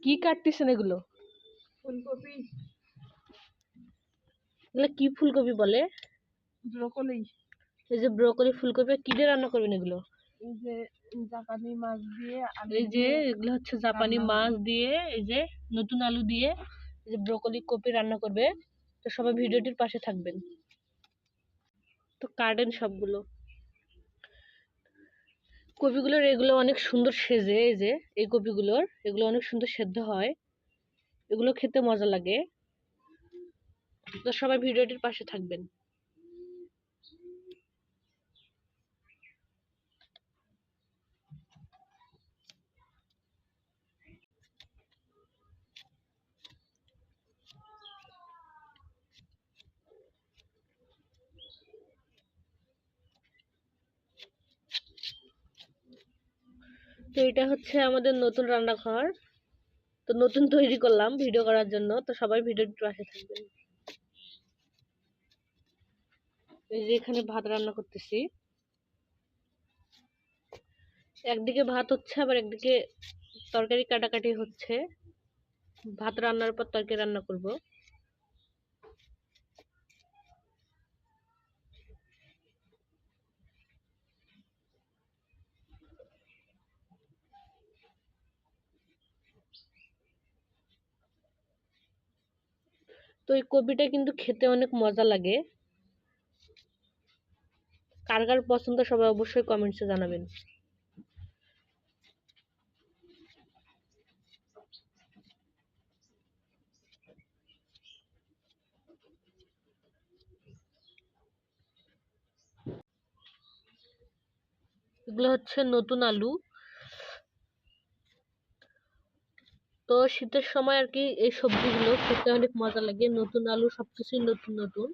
কি কাটতেছেন এগুলো? ফুলকপি। এগুলো কি ফুলকপি বলে? ব্রকলি। এই যে ব্রকলি ফুলকপি কি দিয়ে রান্না করবেন এগুলো? এই যে জাপানি মাছ দিয়ে আলু এই যে দিয়ে এগুলো হচ্ছে জাপানি রান্না মাছ হবে। দিয়ে, এই যে নতুন আলু দিয়ে এই যে ব্রকলি কপি রান্না করবে। তো সবাই ভিডিওটির পাশে থাকবেন। তো কাটেন সবগুলো কপিগুলোর, এগুলো অনেক সুন্দর সেজে, এই যে এই কপিগুলোর এগুলো অনেক সুন্দর সেদ্ধ হয়, এগুলো খেতে মজা লাগে। তো সবাই ভিডিওটির পাশে থাকবেন। তো এটা হচ্ছে আমাদের নতুন রান্নাঘর। তো নতুন তৈরি করলাম ভিডিও করার জন্য, তো সবাই ভিডিওটির পাশে থাকবেন। এই যে এখানে ভাত রান্না করতেছি, একদিকে ভাত হচ্ছে আবার একদিকে তরকারি কাটাকাটি হচ্ছে। ভাত রান্নার পর তরকারি রান্না করব। তো এই কপিটা কিন্তু খেতে অনেক মজা লাগে। কার কার পছন্দ সবাই অবশ্যই কমেন্টসে জানাবেন। এগুলো হচ্ছে নতুন আলু। তো শীতের সময় আর কি এই সবজিগুলো খেতে অনেক মজা লাগে, নতুন আলু সবকিছুই নতুন নতুন।